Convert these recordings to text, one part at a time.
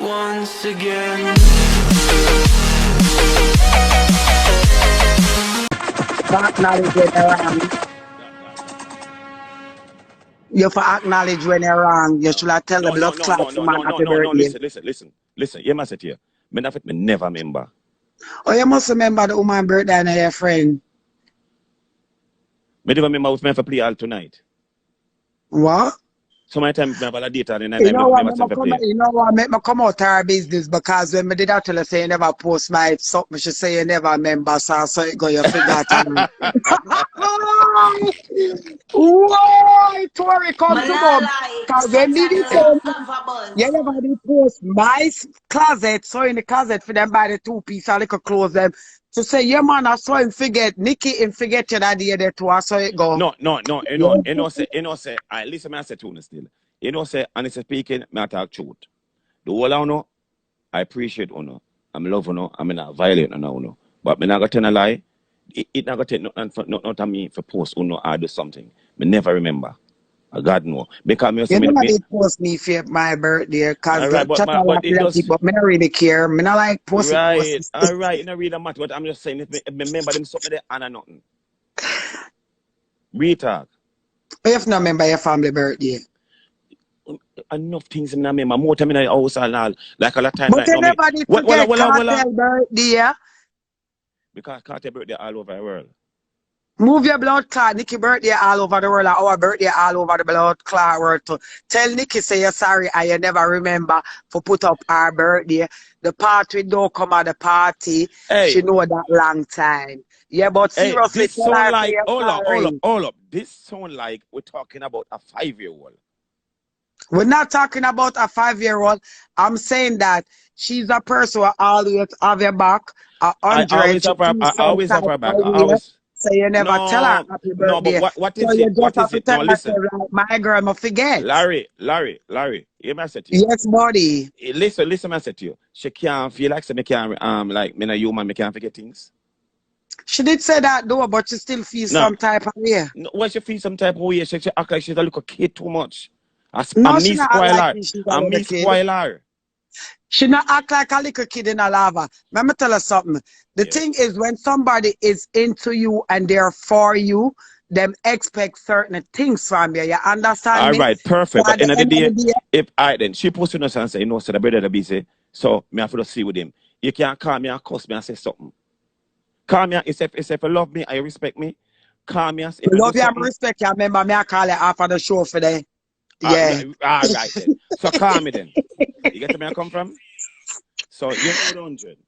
once again. Acknowledge when you're wrong. You have to acknowledge when you're wrong. You should have tell the blood clot man happy birthday. Listen. You must say here. Me never remember. Oh, you must remember the woman birthday and your friend. Me never remember if me have play all tonight. What? So many times me have a date and then You know what? Make me come out of our business because when me did that tell you say you never post my something, she say you never remember, so it go you forgot. Why Tori come to mom? Because when me did say you never did post my closet, so in the closet for them buy the 2-piece and little clothes them. To say, yeah, man, I saw him forget. Nikki him forget you that day there too. I saw it go. No. Say, I listen, me I say to you still. Say, honestly speaking, me I talk truth. The whole I know, I appreciate you. I'm love you. I'm not violent you. But me not gonna tell a lie. It not gonna take not to me for post or do something. Me never remember. God know. Because me you never did post me for my birthday because right, but me don't really care. Me not like posting. Right, all right, it don't really matter. But I'm just saying, if me remember them something there and nothing. We talk. If not remember your family birthday. Enough things in remember. More time in the house and all. Like a lot of time. But like, you never did forget Cartel birthday. Because Cartel birthday all over the world. Move your blood clot. Nikki birthday all over the world. Our birthday all over the blood clot world too. Tell Nikki say you're sorry and you never remember for put up our birthday. The party don't come at the party. Hey. She know that long time. Yeah, but seriously, this sound like all up. This sound like we're talking about a 5-year-old. We're not talking about a 5-year-old. I'm saying that she's a person who always have your back. 100. I always have her back. So you never tell her happy birthday. No, but what is so it? What is it? No, listen. My girl, I forget. Larry, you must say to you. Yes, buddy. Listen, I said to you. She can't feel like me can't like me a human, me can't forget things. She did say that though, but she still feels some type of way. No, why she feel some type of way? She act like she's a little kid too much. No, she not spoil her. She not act like a little kid in a lava. Let me tell her something. The thing is, when somebody is into you and they're for you, them expect certain things from you. You understand me? All right, perfect. But at the end of the day, if I then she posted us and say, so the brother that be say, so me have to see with him. You can't call me and cuss me and say something. Call me if you love me and you respect me. Call me and say. Love you and respect you. Remember me, I call you after the show for the. Yeah. All right then. So call me then. You get where I come from? So you're 100.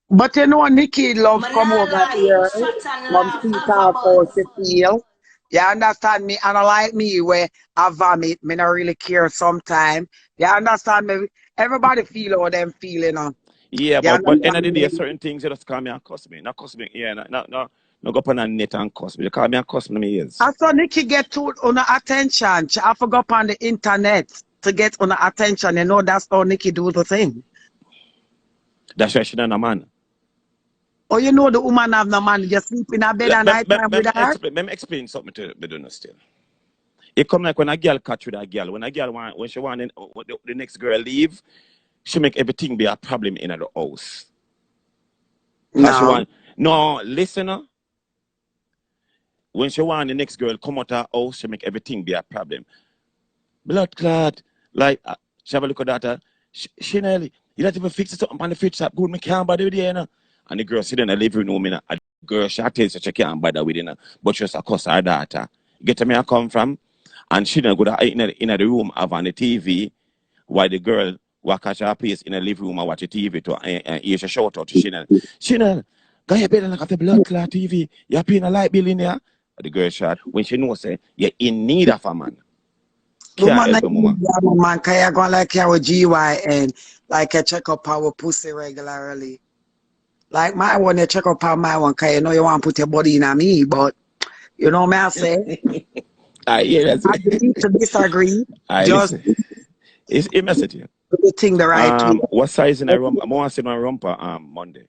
But you know, Nikki love come over here from Peter for to feel. You understand me? And I like me where I vomit. Me not really care sometimes. You understand me? Everybody feel how them feel, you know. Yeah, but end of the day, certain things you just call me and cuss me. Not cuss me. Yeah, no go up on a net and cuss me. You call me and cuss me in my ears. I saw Nikki get to on attention. She have to go up on the internet to get on attention. You know, that's how Nikki do the thing. That's why she not a man. Oh, you know the woman have no man. You sleep in a bed at night time with her? Let me explain something to you still. It come like when a girl catch with a girl. When a girl when she want the next girl leave, she make everything be a problem in the house. No, listen. When she want the next girl come out of her house, she make everything be a problem. Blood clot. Like, she have a look at that. Chanel, you don't even fix it up on the fridge shop. Good, me can't bother with you, you know. And the girl sit in the living room, and the girl, she tells her she can't bother with you, but she just cuss her daughter. You get where I come from? And she don't go in the room, have on the TV, while the girl walk at her place in the living room and watch the TV to and hear she shout out to Chanel. Chanel, go your bed and look at the blood clot TV. You're paying a light bill in here. The girl shot when she knows say you're in need of a man. Man, can you go like your GYN, like you check up our pussy regularly? Like my one, you check up on my one, cause you know you want to put your body in me, but you know what I say? I agree to disagree. Just it's a message here. You think the right way. What size in a rump? I want to see my romper Monday.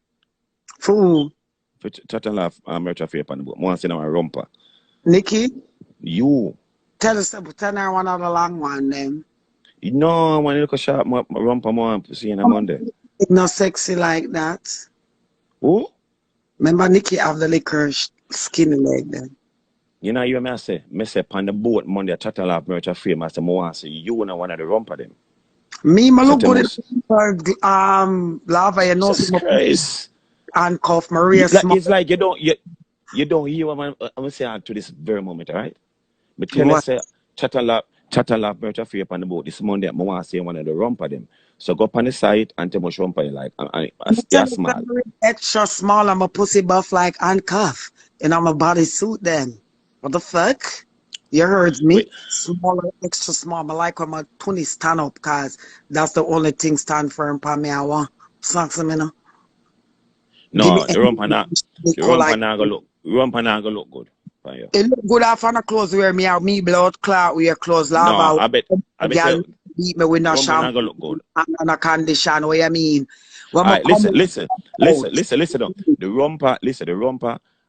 Fool. For chat and laugh merch of paper. I want to see my romper. Nikki? You. Tell her one of the long one then. No, when you look a sharp rump more pussy in a Monday. It's not sexy like that. Who? Remember Nikki have the liquor skinny leg then. You know, you may say on the boat Monday, chat a lot of fame. I say, I say, you know one of the rump of them. Me, I look good in lava, you know, Jesus Christ. handcuff Maria small. It's like you don't hear what I'm saying to this very moment, right? But tell us, say, chat a lot of fame on the boat this Monday. I want to say one of the rump of them. So go up on the side and tell me which rump you like. They're small. Extra small, I'm a pussy buff like handcuff. And I'm a bodysuit then. What the fuck? You heard me? Wait. Smaller, extra small. I like when my 20 stand up because that's the only thing stand firm for me. I want socks a minute. No, the rump not gonna look good. It look good after the clothes where me blood clot wear clothes lava. No, I bet girl beat me with no shampoo gonna look good. and a condition. What you mean? All right, listen. The rumper,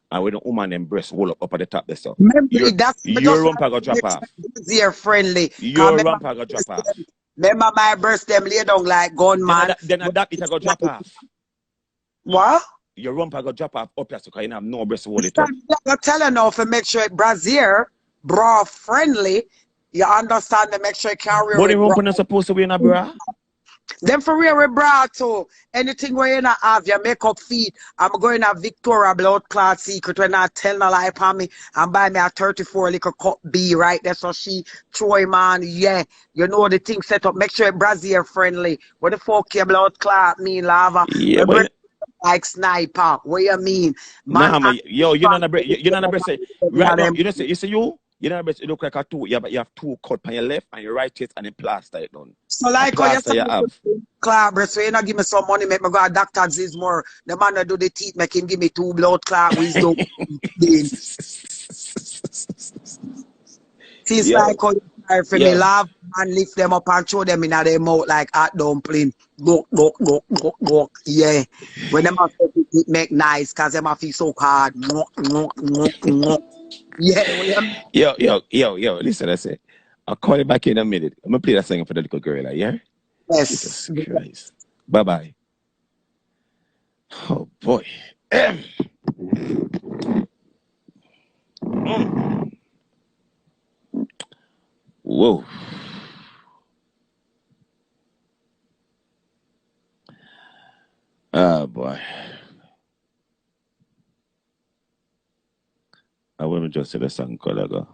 and with the woman and breast roll up at the top there, so. Your rumper got drop off. Easier friendly. Your rumper got drop off. Remember my breast them lay down like gunman. Then that it got drop off. What? Your rumper got drop off up here so you have no breast hold it up. I'm telling you to make sure it brassiere, bra friendly. You understand to make sure it carry. But the rumper not supposed to be in a bra. Then for real with bra too. Anything where you not have your makeup feet. I'm going to Victoria blood clot secret when I tell no lie upon me and buy me a 34 little cup B right there. So she Troy man, yeah. You know the thing set up. Make sure it brassiere friendly. What the fuck your blood clot mean, lava? Yeah, but like sniper. What you mean? Man, nah, yo, you're not a breast. You're not a breast. Right now, you know, you see you. You know, you look like a two. Yeah, but you have two cut on your left and your right chest and then plaster it done. So like how you have. Clot breast, so you not give me some money, make me go to doctor's more. The man that do the teeth, make him give me 2 blood clot wisdom. Seems like how you try for me laugh and lift them up and throw them in their mouth like hot dumpling. Go. Yeah. When them have it make nice because them have feel so hard. Yeah. Yo, listen, I say. I'll call you back in a minute. I'm gonna play that song for the little girl, yeah? Yes. Jesus Christ. Bye-bye. Oh boy. Whoa. Oh boy. I wouldn't just say the song called